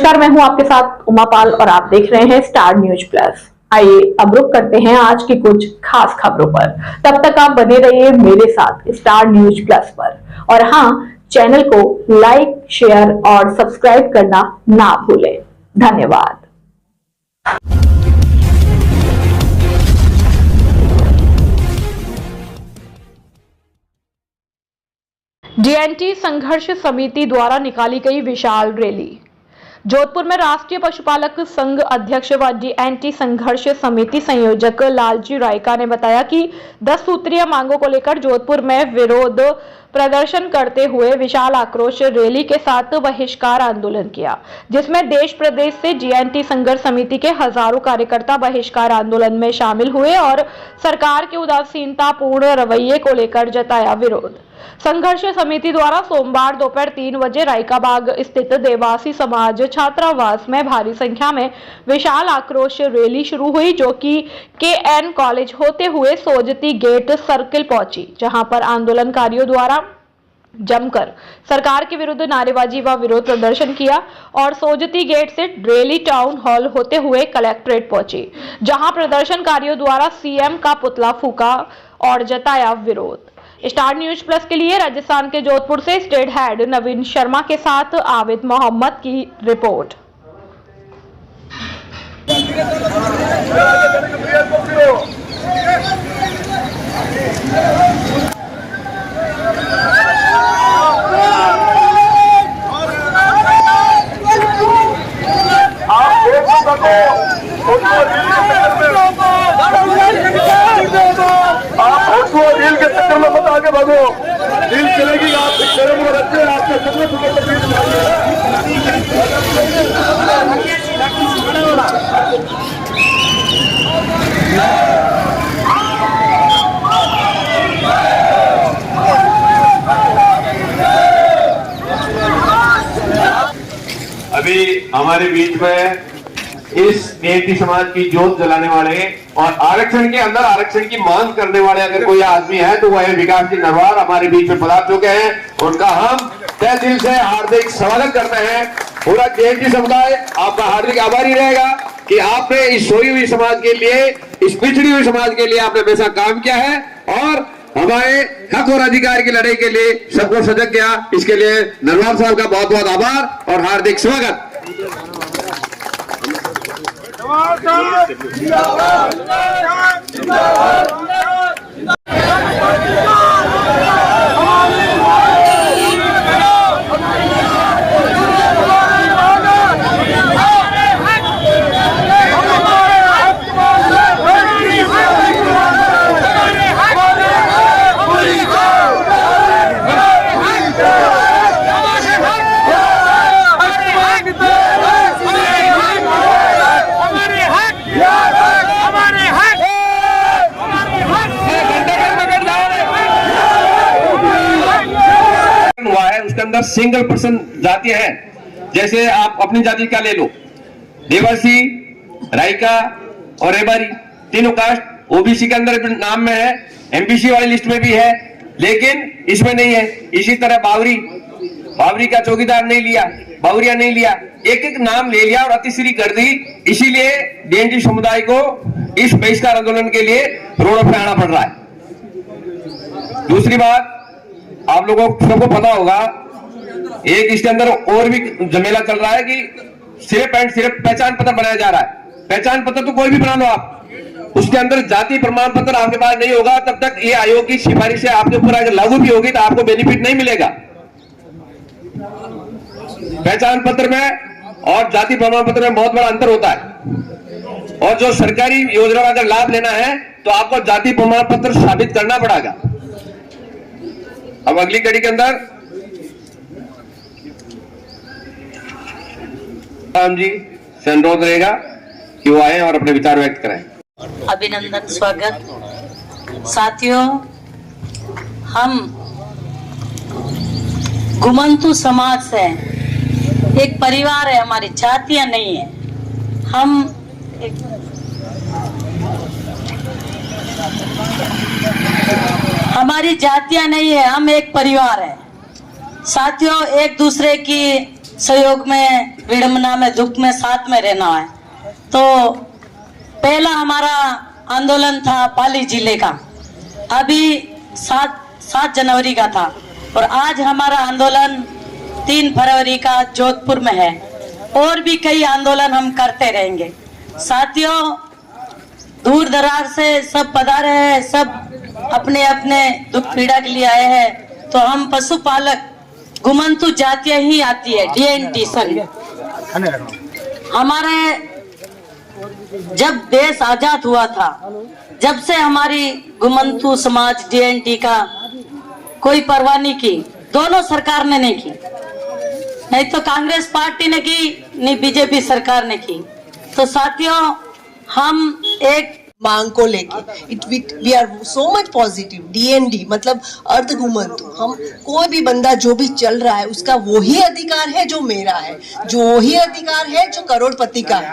नमस्कार, मैं हूं आपके साथ उमा पाल और आप देख रहे हैं स्टार न्यूज प्लस। आइए अब रुक करते हैं आज की कुछ खास खबरों पर। तब तक आप बने रहिए मेरे साथ स्टार न्यूज प्लस पर। और हाँ, चैनल को लाइक, शेयर और सब्सक्राइब करना ना भूलें। धन्यवाद। डीएनटी संघर्ष समिति द्वारा निकाली गई विशाल रैली। जोधपुर में राष्ट्रीय पशुपालक संघ अध्यक्ष व डीएनटी संघर्ष समिति संयोजक लालजी रायका ने बताया कि 10 सूत्रीय मांगों को लेकर जोधपुर में विरोध प्रदर्शन करते हुए विशाल आक्रोश रैली के साथ बहिष्कार आंदोलन किया, जिसमें देश प्रदेश से डीएनटी संघर्ष समिति के हजारों कार्यकर्ता बहिष्कार आंदोलन में शामिल हुए और सरकार के उदासीनतापूर्ण रवैये को लेकर जताया विरोध। संघर्ष समिति द्वारा सोमवार दोपहर 3 बजे रायकाबाग स्थित देवासी समाज छात्रावास में भारी संख्या में विशाल आक्रोश रैली शुरू हुई, जो कि केएन कॉलेज होते हुए सोजती गेट सर्किल पहुंची, जहां पर आंदोलनकारियों द्वारा जमकर सरकार के विरुद्ध नारेबाजी व विरोध प्रदर्शन किया और सोजती गेट से रैली टाउन हॉल होते हुए कलेक्ट्रेट पहुंची, जहां प्रदर्शनकारियों द्वारा सीएम का पुतला फूका और जताया विरोध। स्टार न्यूज प्लस के लिए राजस्थान के जोधपुर से स्टेट हेड नवीन शर्मा के साथ आबिद मोहम्मद की रिपोर्ट। डील के चक्कर में मत आगे भागो, डील चलेगी। आप शर्म और रखते हैं, आपके अभी हमारे बीच में इस डीएनटी समाज की जोत जलाने वाले और आरक्षण के अंदर आरक्षण की मांग करने वाले अगर कोई आदमी है तो वह विकास जी नरवार हमारे बीच में पधार चुके हैं। उनका हम तहे दिल से हार्दिक स्वागत करते हैं। पूरा डीएनटी समुदाय आपका हार्दिक आभारी रहेगा कि आपने इस सोई हुई समाज के लिए, इस पिछड़ी हुई समाज के लिए आपने हमेशा काम किया है और हमारे हक और अधिकार की लड़ाई के लिए सबको सजग किया। इसके लिए नरवार साहब का बहुत बहुत आभार और हार्दिक स्वागत। उसके अंदर सिंगल पर्सन जाति है, जैसे आप अपनी जाति का ले लो, देवासी, रायका और रेबारी, तीनों कास्ट ओबीसी के अंदर नाम में है, एमपीसी वाली लिस्ट में भी है, लेकिन इसमें नहीं है। इसी तरह बावरी का चौकीदार नहीं लिया, बावरिया नहीं लिया, एक एक नाम ले लिया और अतिश्री कर दी। इसीलिए डीएनटी समुदाय को इस बहिष्कार आंदोलन के लिए रोड पर आना पड़ रहा है। दूसरी बात, आप लोगों को सबको पता होगा, एक इसके अंदर और भी झमेला चल रहा है कि सिर्फ एंड सिर्फ पहचान पत्र बनाया जा रहा है। पहचान पत्र तो कोई भी बना लो आप, उसके अंदर जाति प्रमाण पत्र आपके पास नहीं होगा तब तक ये आयोग की सिफारिश से आपके ऊपर अगर लागू भी होगी तो आपको बेनिफिट नहीं मिलेगा। पहचान पत्र में और जाति प्रमाण पत्र में बहुत बड़ा अंतर होता है और जो सरकारी योजना का अगर लाभ लेना है तो आपको जाति प्रमाण पत्र साबित करना पड़ेगा। अब अगली कड़ी के अंदर राम जी से अनुरोध रहेगा कि वो आए और अपने विचार व्यक्त करें। अभिनंदन, स्वागत। साथियों, हम घुमंतु समाज से एक परिवार है, हमारी जातियां नहीं है। हम हमारी जातियां नहीं है, हम एक परिवार है। साथियों, एक दूसरे की सहयोग में, विडम्बना में, दुख में साथ में रहना है। तो पहला हमारा आंदोलन था पाली जिले का, अभी 7 जनवरी का था, और आज हमारा आंदोलन 3 फरवरी का जोधपुर में है। और भी कई आंदोलन हम करते रहेंगे। साथियों, दूर दराज से सब पधारे हैं, सब अपने अपने दुख पीड़ा के लिए आए हैं। तो हम पशुपालक घुमंतु जातियां ही आती है, DNT संघ हमारे। जब देश आजाद हुआ था, जब से हमारी घुमंतु समाज DNT का कोई परवाह नहीं की, दोनों सरकार ने नहीं की, नहीं तो कांग्रेस पार्टी ने की, नहीं बीजेपी सरकार ने की। तो साथियों, हम एक मांग को लेके we are so much positive. DND मतलब अर्ध घुमंतु, हम कोई भी बंदा जो भी चल रहा है उसका वही अधिकार है जो मेरा है, जो वही अधिकार है जो करोड़पति का है।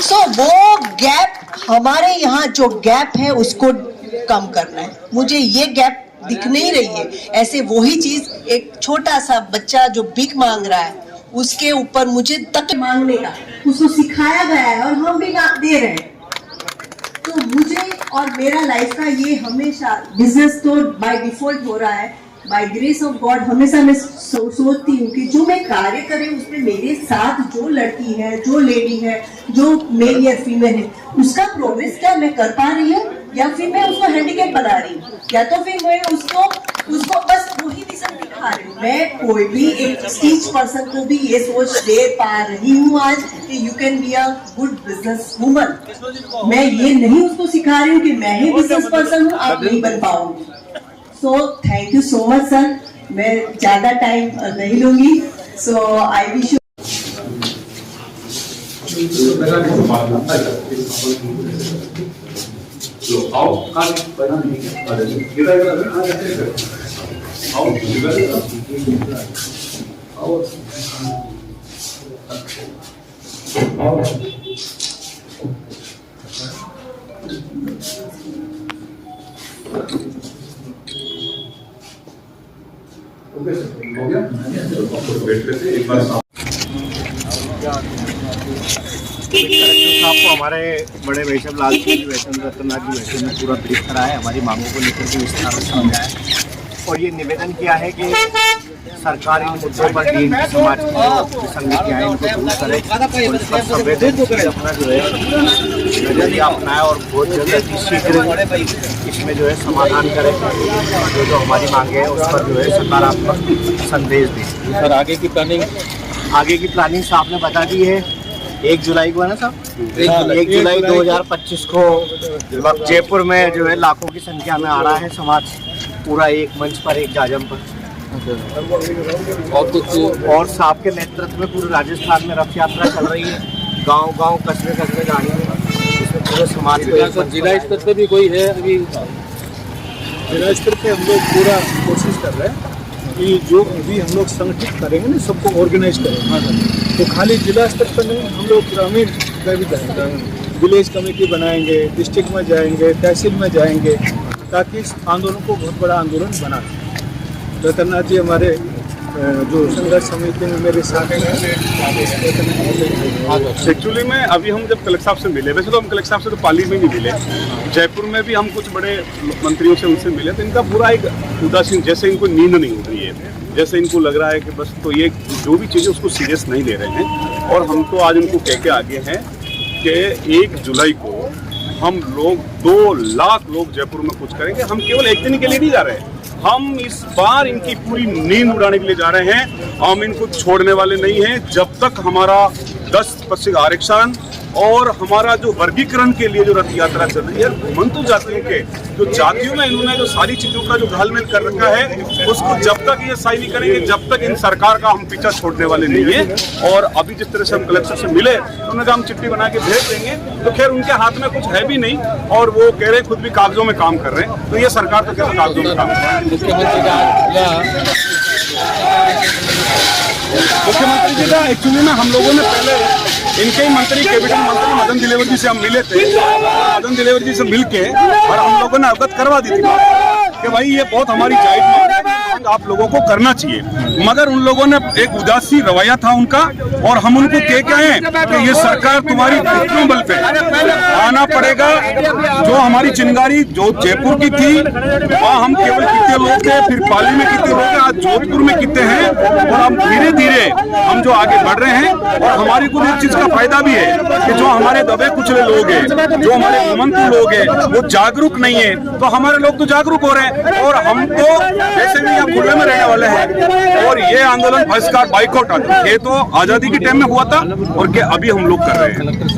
सो वो गैप, हमारे यहाँ जो गैप है उसको कम करना है। मुझे ये गैप दिख नहीं रही है। ऐसे वही चीज, एक छोटा सा बच्चा जो भीख मांग रहा है उसके ऊपर मुझे तक मांगने का उसको सिखाया गया है और हम भी दे रहे हैं। तो मुझे और मेरा लाइफ का ये हमेशा बिजनेस तो बाय डिफॉल्ट हो रहा है, बाय ग्रेस ऑफ गॉड। हमेशा मैं सोचती हूँ कि जो मैं कार्य करे उसमें मेरे साथ जो लड़की है, जो लेडी है, जो मेल या फीमेल है, उसका प्रोग्रेस क्या मैं कर पा रही हूँ या फिर मैं उसको हैंडीकैप बना रही हूँ, या तो फिर मैं उसको बस वही दिशा दिखा रही हूँ। मैं कोई भी एक टीच पर्सन को भी ये सोच दे पा रही हूँ आज कि you can be a good business woman. मैं ये नहीं उसको सिखा रही हूँ कि मैं ही बिजनेस पर्सन हूँ, आप नहीं बन पाओगे। So thank you so much sir, मैं ज्यादा टाइम नहीं लूंगी। सो आई विश हो गया एक बार आपको हमारे बड़े वैष्णव लाल जी, वैष्णव रतननाथ जी वैष्णव ने पूरा ब्रीफ करा है, हमारी मांगों को लेकर के विस्तार से समझाया है और ये निवेदन किया है कि सरकार इन मुद्दों पर DNT समाज की समितियाँ हैं इनको दूर करे और इस पर संवेदनशील अपना जो है नजरिया अपनाए और बहुत जल्द शीघ्र इसमें जो है समाधान करें। जो हमारी मांगे है उस पर जो है सकारात्मक संदेश दें। सर आगे की प्लानिंग से आपने बता दी है। 1 जुलाई को है ना साहब, 1 जुलाई 2025 को जयपुर में जो है लाखों की संख्या में आ रहा है समाज, पूरा एक मंच पर, एक जाजम पर। और साहब के नेतृत्व में पूरे राजस्थान में रथ यात्रा चल रही है, गांव-गांव, कस्बे गाड़ी में, इसमें पूरे समाज को। जिला स्तर पे भी कोई है? अभी जिला स्तर पे हम लोग पूरा कोशिश कर रहे हैं कि जो अभी हम लोग संगठित करेंगे ना, सबको ऑर्गेनाइज करेंगे। तो खाली जिला स्तर पर नहीं, हम लोग ग्रामीण में भी जाएंगे, विलेज कमेटी बनाएंगे, डिस्ट्रिक्ट में जाएंगे, तहसील में जाएंगे, ताकि इस आंदोलन को बहुत बड़ा आंदोलन बना सकें। रतननाथ जी हमारे जो संघर्ष समिति में मेरे साथ हैं। एक्चुअली में अभी हम जब कलेक्टर साहब से मिले, वैसे तो हम कलेक्टर साहब से तो पाली में नहीं मिले, जयपुर में भी हम कुछ बड़े मंत्रियों से उनसे मिले, तो इनका पूरा एक उदासीन, जैसे इनको नींद नहीं हो रही है, जैसे इनको लग रहा है कि बस तो ये जो भी चीज़ें उसको सीरियस नहीं ले रहे हैं। और हम तो आज इनको कह के आगे हैं कि 1 जुलाई को हम लोग 2 लाख लोग जयपुर में कुछ करेंगे। हम केवल एक दिन के लिए नहीं जा रहे हैं, हम इस बार इनकी पूरी नींद उड़ाने के लिए जा रहे हैं। हम इनको छोड़ने वाले नहीं हैं जब तक हमारा 10% आरक्षण और हमारा जो वर्गीकरण के लिए जो रथ यात्रा चल रही है, घुमंतु जातियों के जो जातियों में इन्होंने जो सारी चीजों का जो घालमेल कर रखा है, उसको जब तक ये सही नहीं करेंगे, जब तक इन सरकार का हम पीछा छोड़ने वाले नहीं है। और अभी जिस तरह से हम कलेक्टर से मिले, उन्होंने कहा हम चिट्ठी बना के भेज देंगे, तो खैर उनके हाथ में कुछ है भी नहीं और वो कह रहे खुद भी कागजों में काम कर रहे हैं। तो ये सरकार तो केवल कागजों में काम कर रही है। मुख्यमंत्री जी का एक्चुअली में हम लोगों ने पहले इनके ही मंत्री, कैबिनेट मंत्री मदन दिलेवर जी से हम मिले थे। मदन दिलेवर जी से मिलके और हम लोगों ने अवगत करवा दी थी कि भाई ये बहुत हमारी जायज मांग मांग आप लोगों को करना चाहिए, मगर उन लोगों ने एक उदासी रवैया था उनका, और हम उनको कहें कि ये सरकार तुम्हारी घुटनों बल पे आना पड़ेगा। जो हमारी चिंगारी जो जयपुर की थी वहाँ हम केवल कितने लोग थे, फिर पाली में कितने लोग हैं, आज जोधपुर में कितने हैं, और हम धीरे धीरे हम जो आगे बढ़ रहे हैं। और हमारी को एक चीज का फायदा भी है कि जो हमारे दबे कुचले लोग हैं, जो हमारे घुमंतु लोग हैं, वो जागरूक नहीं है, तो हमारे लोग तो जागरूक हो रहे हैं। और हम तो वैसे भी यहाँ खुले में रहने वाले हैं, और ये आंदोलन बहिष्कार बाइकआउट ये तो आजादी के टाइम में हुआ था और क्या अभी हम लोग कर रहे हैं। कलेक्टर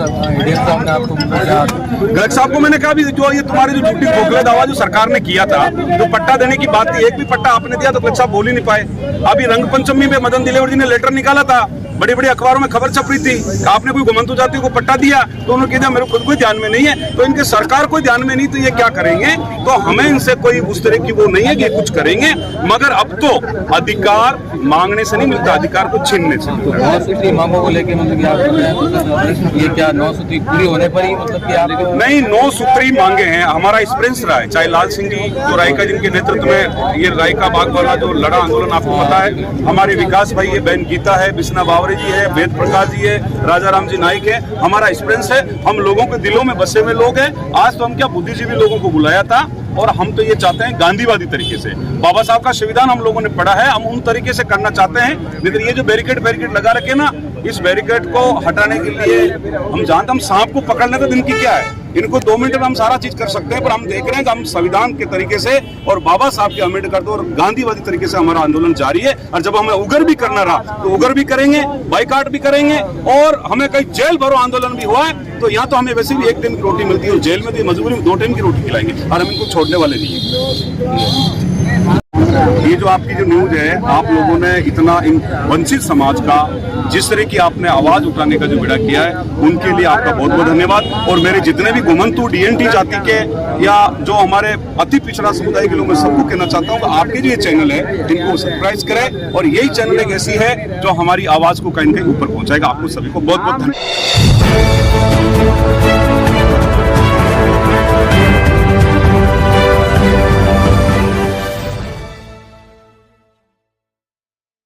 साहब को मैंने कहा भी जो ये तुम्हारी जो झूठी खोखले दावा जो सरकार ने किया था, जो पट्टा देने की बात थी, एक भी पट्टा आपने दिया तो कलेक्टर साहब बोल ही नहीं पाए। अभी रंग पंचमी में मदन दिलेवर जी ने लेटर निकाला था, बड़ी बड़ी अखबारों में खबर छप रही थी, आपने कोई घुमंतु जाति को पट्टा दिया, तो उन्होंने कहा मेरे खुद कोई ध्यान में नहीं है, तो इनके सरकार कोई ध्यान में नहीं, तो ये क्या करेंगे। तो हमें इनसे कोई उस तरह की वो नहीं है कि कुछ करेंगे, मगर अब तो अधिकार मांगने से नहीं मिलता, अधिकार को छीनने से मिलता है। 9 सूत्री मांगों को लेकर मतलब ये क्या 9 सूत्री पूरी होने पर ही मतलब कि आप नहीं 9 सूत्री मांगे हैं। हमारा एक्सपीरियंस रहा है, चाहे लाल सिंह जी जो रायका जिनके नेतृत्व में ये रायका बाग वाला जो लड़ा आंदोलन आपको पता है, हमारे विकास भाई है, बहन गीता है, बिस्ना बावरे जी है, वेद प्रकाश जी है, राजा राम जी नाइक है। हमारा एक्सपीरियंस है, हम लोगों के दिलों में बसे हुए लोग हैं। आज तो हम क्या बुद्धिजीवी लोगों को बुलाया था, और हम तो ये चाहते हैं गांधीवादी तरीके से, बाबा साहब का संविधान हम लोगों ने पढ़ा है, हम उन तरीके से करना चाहते हैं। लेकिन ये जो बैरिकेड लगा रखे ना, इस बैरिकेड को हटाने के लिए हम जानते, हम सांप को पकड़ने तो दिन की क्या है, इनको 2 मिनट में हम सारा चीज कर सकते हैं, पर हम देख रहे हैं कि हम संविधान के तरीके से और बाबा साहब के अम्बेडकर और गांधीवादी तरीके से हमारा आंदोलन जारी है। और जब हमें उग्र भी करना रहा तो उग्र भी करेंगे, बाइकाट भी करेंगे, और हमें कहीं जेल भरो आंदोलन भी हुआ है तो यहाँ तो हमें वैसे भी 1 टाइम की रोटी मिलती है, और जेल में तो मजबूरी में 2 टाइम की रोटी खिलाएंगे, और हम इनको छोड़ने वाले नहीं है। ये जो आपकी जो न्यूज है, आप लोगों ने इतना इन वंचित समाज का जिस तरह की आपने आवाज उठाने का जो बेड़ा किया है, उनके लिए आपका बहुत बहुत धन्यवाद। और मेरे जितने भी घुमंतु DNT जाति के या जो हमारे अति पिछड़ा समुदाय के लोग, मैं सबको कहना चाहता हूँ कि आपके जो ये चैनल है इनको सब्सक्राइब करें, और यही चैनल एक ऐसी है जो हमारी आवाज को कहीं न कहीं ऊपर पहुंचाएगा। आपको सभी को बहुत बहुत धन्यवाद।